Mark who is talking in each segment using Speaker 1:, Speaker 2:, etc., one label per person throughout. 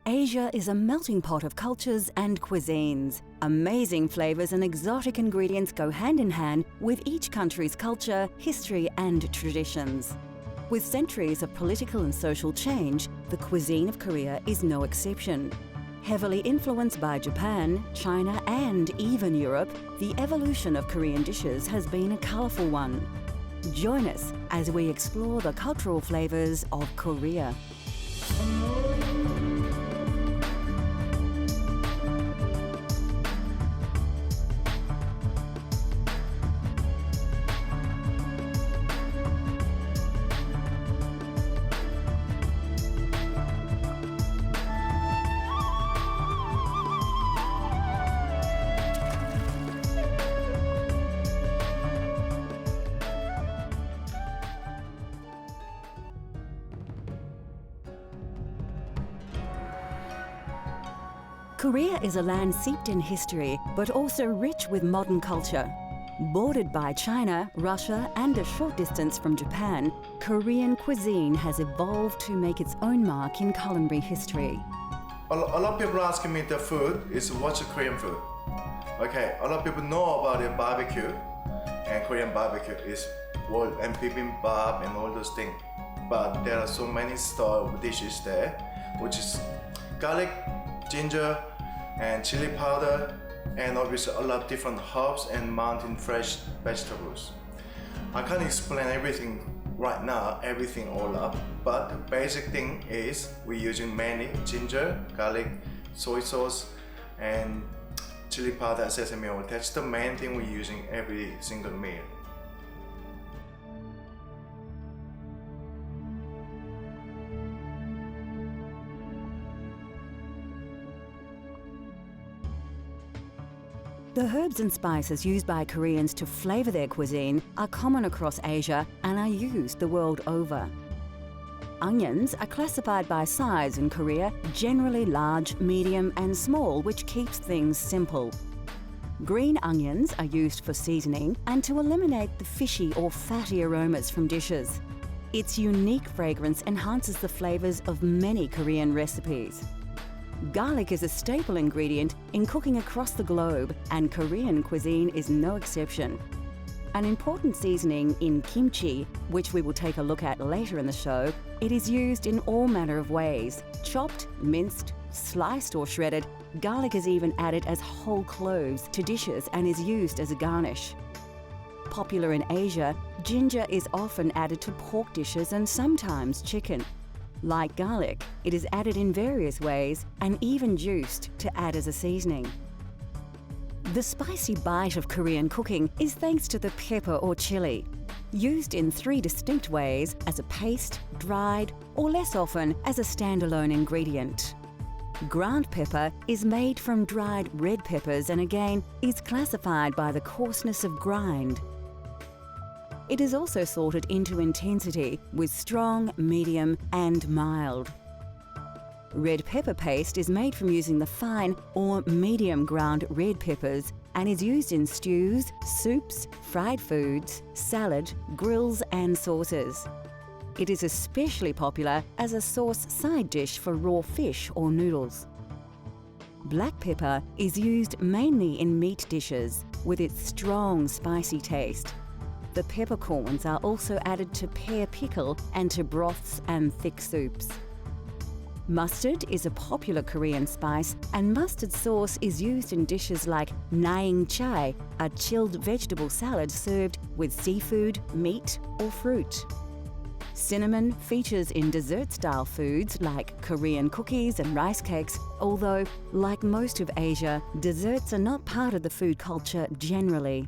Speaker 1: Asia is a melting pot of cultures and cuisines. Amazing flavours and exotic ingredients go hand in hand with each country's culture, history and traditions. With centuries of political and social change, the cuisine of Korea is no exception. Heavily influenced by Japan, China and even Europe, the evolution of Korean dishes has been a colourful one. Join us as we explore the cultural flavours of Korea. Korea is a land steeped in history, but also rich with modern culture. Bordered by China, Russia and a short distance from Japan, Korean cuisine has evolved to make its own mark in culinary history.
Speaker 2: A lot of people asking me the food is what's Korean food? Okay, a lot of people know about the barbecue, and Korean barbecue is wall and bibimbap and all those things. But there are so many style dishes there, which is garlic, ginger, and chili powder, and obviously a lot of different herbs and mountain fresh vegetables. I can't explain everything right now, everything all up, but the basic thing is we're using mainly ginger, garlic, soy sauce, and chili powder, sesame oil. That's the main thing we're using every single meal.
Speaker 1: The herbs and spices used by Koreans to flavour their cuisine are common across Asia and are used the world over. Onions are classified by size in Korea, generally large, medium and small, which keeps things simple. Green onions are used for seasoning and to eliminate the fishy or fatty aromas from dishes. Its unique fragrance enhances the flavours of many Korean recipes. Garlic is a staple ingredient in cooking across the globe, and Korean cuisine is no exception. An important seasoning in kimchi, which we will take a look at later in the show, it is used in all manner of ways. Chopped, minced, sliced or shredded, garlic is even added as whole cloves to dishes and is used as a garnish. Popular in Asia, ginger is often added to pork dishes and sometimes chicken. Like garlic, it is added in various ways and even juiced to add as a seasoning. The spicy bite of Korean cooking is thanks to the pepper or chili. Used in 3 distinct ways, as a paste, dried, or less often as a standalone ingredient. Ground pepper is made from dried red peppers and again is classified by the coarseness of grind. It is also sorted into intensity with strong, medium and mild. Red pepper paste is made from using the fine or medium ground red peppers and is used in stews, soups, fried foods, salad, grills and sauces. It is especially popular as a sauce side dish for raw fish or noodles. Black pepper is used mainly in meat dishes with its strong spicy taste. The peppercorns are also added to pear pickle and to broths and thick soups. Mustard is a popular Korean spice, and mustard sauce is used in dishes like naing chai, a chilled vegetable salad served with seafood, meat or fruit. Cinnamon features in dessert-style foods like Korean cookies and rice cakes, although, like most of Asia, desserts are not part of the food culture generally.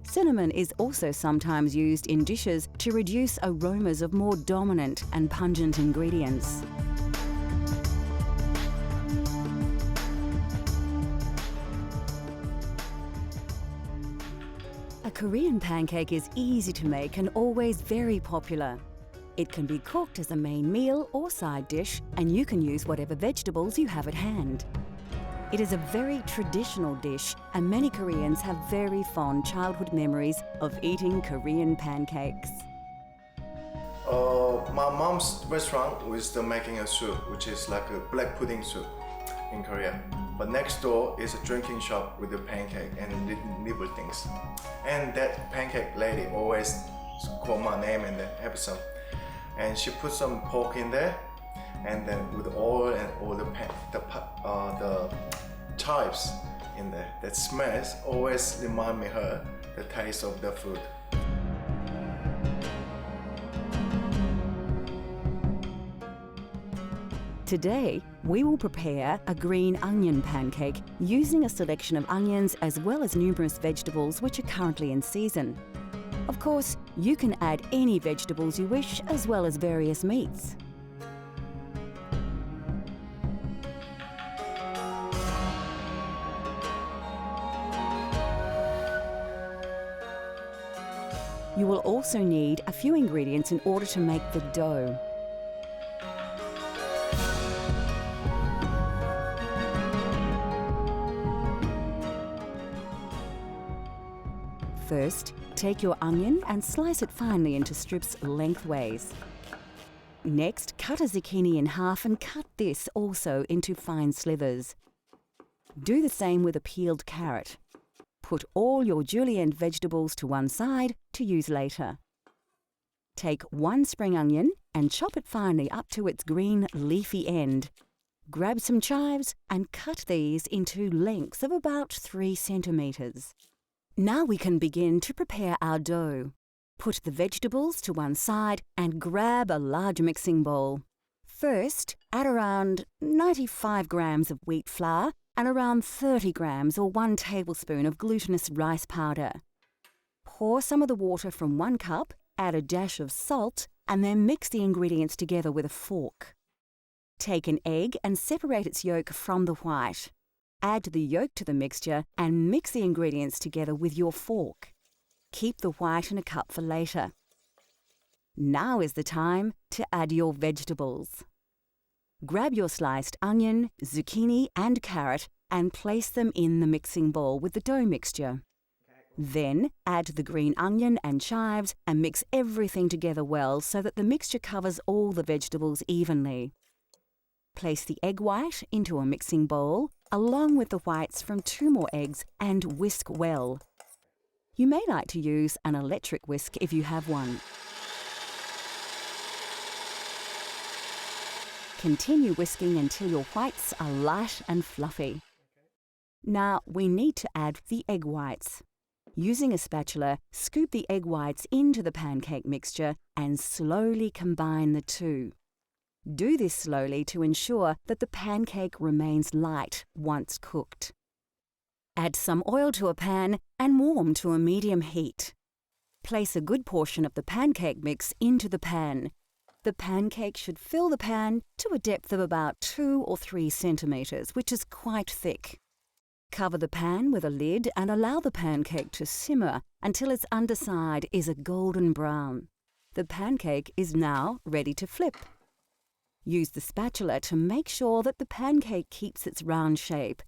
Speaker 1: Cinnamon is also sometimes used in dishes to reduce aromas of more dominant and pungent ingredients. A Korean pancake is easy to make and always very popular. It can be cooked as a main meal or side dish, and you can use whatever vegetables you have at hand. It is a very traditional dish, and many Koreans have very fond childhood memories of eating Korean pancakes.
Speaker 2: my mom's restaurant was still making a soup, which is like a black pudding soup in Korea. But next door is a drinking shop with a pancake and little things. And that pancake lady always call my name in the episode. And she put some pork in there, and then with oil and all the chives in there. That smells always remind me her the taste of the food.
Speaker 1: Today, we will prepare a green onion pancake using a selection of onions as well as numerous vegetables which are currently in season. Of course, you can add any vegetables you wish as well as various meats. You will also need a few ingredients in order to make the dough. First, take your onion and slice it finely into strips lengthways. Next, cut a zucchini in half and cut this also into fine slivers. Do the same with a peeled carrot. Put all your julienne vegetables to one side to use later. Take one spring onion and chop it finely up to its green leafy end. Grab some chives and cut these into lengths of about 3 centimetres. Now we can begin to prepare our dough. Put the vegetables to one side and grab a large mixing bowl. First, add around 95 grams of wheat flour and around 30 grams or 1 tablespoon of glutinous rice powder. Pour some of the water from 1 cup, add a dash of salt, and then mix the ingredients together with a fork. Take an egg and separate its yolk from the white. Add the yolk to the mixture and mix the ingredients together with your fork. Keep the white in a cup for later. Now is the time to add your vegetables. Grab your sliced onion, zucchini and carrot and place them in the mixing bowl with the dough mixture. Then add the green onion and chives and mix everything together well so that the mixture covers all the vegetables evenly. Place the egg white into a mixing bowl along with the whites from 2 more eggs and whisk well. You may like to use an electric whisk if you have one. Continue whisking until your whites are light and fluffy. Now we need to add the egg whites. Using a spatula, scoop the egg whites into the pancake mixture and slowly combine the two. Do this slowly to ensure that the pancake remains light once cooked. Add some oil to a pan and warm to a medium heat. Place a good portion of the pancake mix into the pan. The pancake should fill the pan to a depth of about 2 or 3 centimetres, which is quite thick. Cover the pan with a lid and allow the pancake to simmer until its underside is a golden brown. The pancake is now ready to flip. Use the spatula to make sure that the pancake keeps its round shape.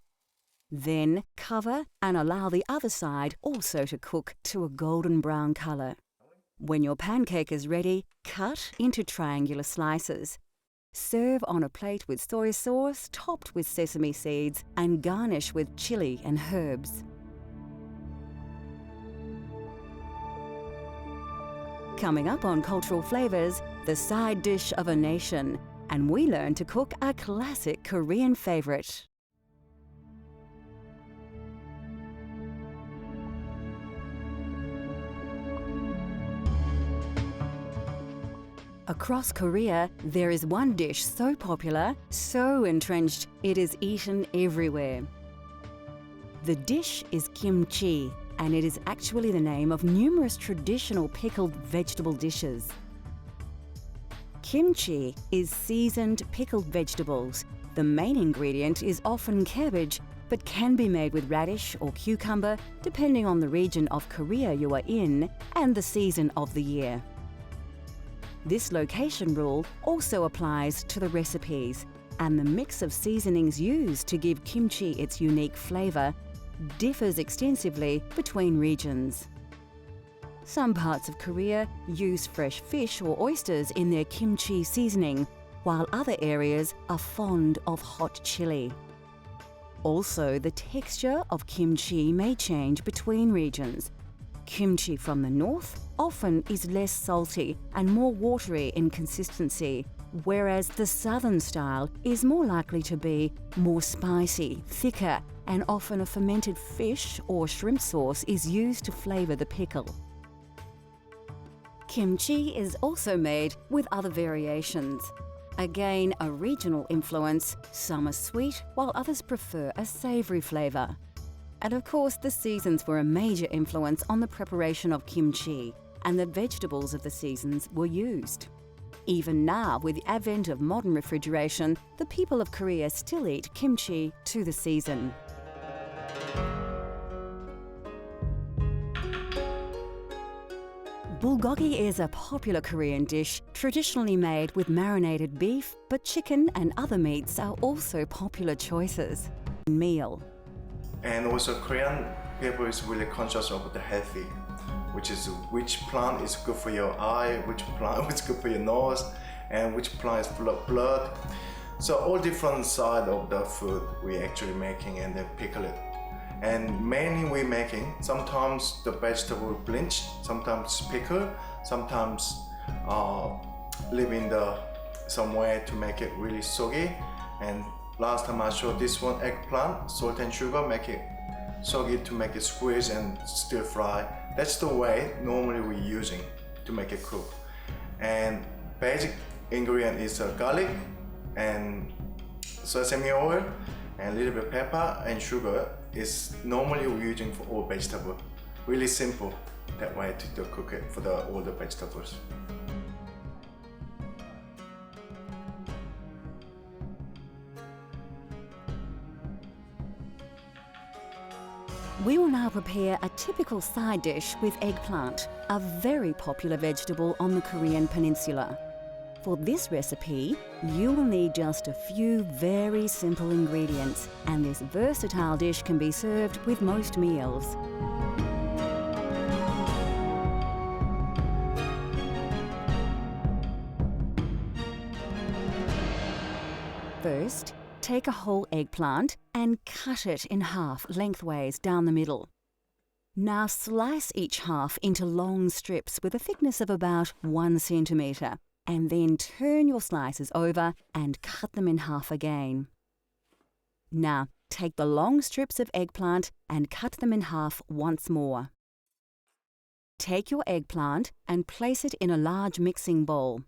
Speaker 1: Then cover and allow the other side also to cook to a golden brown colour. When your pancake is ready, cut into triangular slices. Serve on a plate with soy sauce topped with sesame seeds and garnish with chili and herbs. Coming up on Cultural Flavours, the side dish of a nation, and we learn to cook a classic Korean favourite. Across Korea, there is one dish so popular, so entrenched, it is eaten everywhere. The dish is kimchi, and it is actually the name of numerous traditional pickled vegetable dishes. Kimchi is seasoned pickled vegetables. The main ingredient is often cabbage, but can be made with radish or cucumber, depending on the region of Korea you are in and the season of the year. This location rule also applies to the recipes, and the mix of seasonings used to give kimchi its unique flavour differs extensively between regions. Some parts of Korea use fresh fish or oysters in their kimchi seasoning, while other areas are fond of hot chili. Also, the texture of kimchi may change between regions. Kimchi from the north often is less salty and more watery in consistency, whereas the southern style is more likely to be more spicy, thicker, and often a fermented fish or shrimp sauce is used to flavour the pickle. Kimchi is also made with other variations. Again, a regional influence. Some are sweet, while others prefer a savoury flavour. And of course, the seasons were a major influence on the preparation of kimchi, and the vegetables of the seasons were used. Even now, with the advent of modern refrigeration, the people of Korea still eat kimchi to the season. Bulgogi is a popular Korean dish, traditionally made with marinated beef, but chicken and other meats are also popular choices. Meal.
Speaker 2: And also Korean people is really conscious of the healthy, which is which plant is good for your eye, which plant is good for your nose, and which plant is full of blood. So all different side of the food we actually making and then pickle it. And mainly we making, sometimes the vegetable bleached, sometimes pickle, sometimes leave in some way to make it really soggy. And last time I showed this one, eggplant, salt and sugar, make it soggy to make it squeeze and stir fry. That's the way normally we're using to make it cook. And basic ingredient is garlic and sesame oil and a little bit pepper and sugar. Is normally we're using for all vegetables. Really simple that way to cook it for all the vegetables.
Speaker 1: We will now prepare a typical side dish with eggplant, a very popular vegetable on the Korean peninsula. For this recipe, you will need just a few very simple ingredients, and this versatile dish can be served with most meals. First, take a whole eggplant and cut it in half lengthways down the middle. Now slice each half into long strips with a thickness of about 1 centimetre. And then turn your slices over and cut them in half again. Now, take the long strips of eggplant and cut them in half once more. Take your eggplant and place it in a large mixing bowl.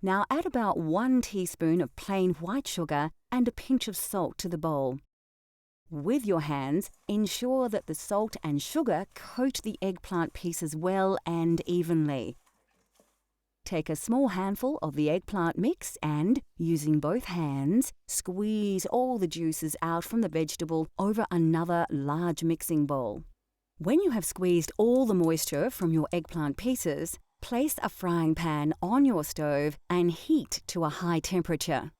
Speaker 1: Now add about 1 teaspoon of plain white sugar and a pinch of salt to the bowl. With your hands, ensure that the salt and sugar coat the eggplant pieces well and evenly. Take a small handful of the eggplant mix and, using both hands, squeeze all the juices out from the vegetable over another large mixing bowl. When you have squeezed all the moisture from your eggplant pieces, place a frying pan on your stove and heat to a high temperature.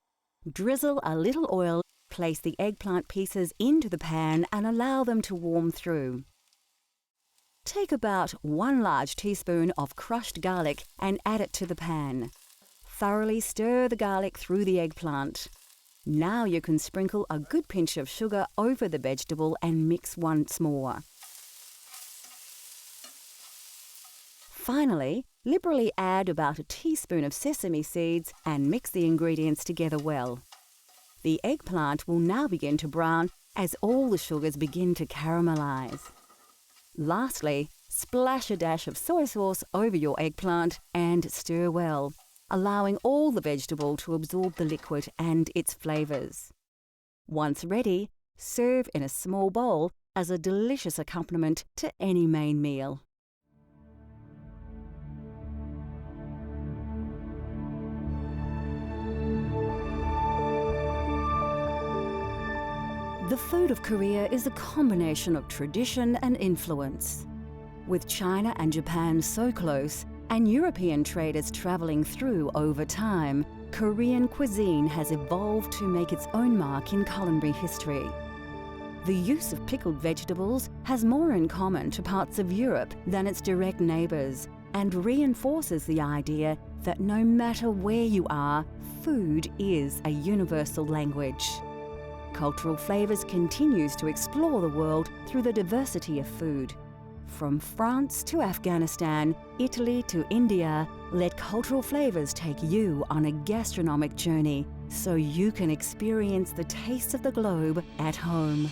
Speaker 1: Drizzle a little oil, place the eggplant pieces into the pan and allow them to warm through. Take about 1 large teaspoon of crushed garlic and add it to the pan. Thoroughly stir the garlic through the eggplant. Now you can sprinkle a good pinch of sugar over the vegetable and mix once more. Finally, liberally add about a teaspoon of sesame seeds and mix the ingredients together well. The eggplant will now begin to brown as all the sugars begin to caramelize. Lastly, splash a dash of soy sauce over your eggplant and stir well, allowing all the vegetable to absorb the liquid and its flavours. Once ready, serve in a small bowl as a delicious accompaniment to any main meal. The food of Korea is a combination of tradition and influence. With China and Japan so close, and European traders travelling through over time, Korean cuisine has evolved to make its own mark in culinary history. The use of pickled vegetables has more in common to parts of Europe than its direct neighbours, and reinforces the idea that no matter where you are, food is a universal language. Cultural Flavours continues to explore the world through the diversity of food. From France to Afghanistan, Italy to India, let Cultural Flavours take you on a gastronomic journey so you can experience the taste of the globe at home.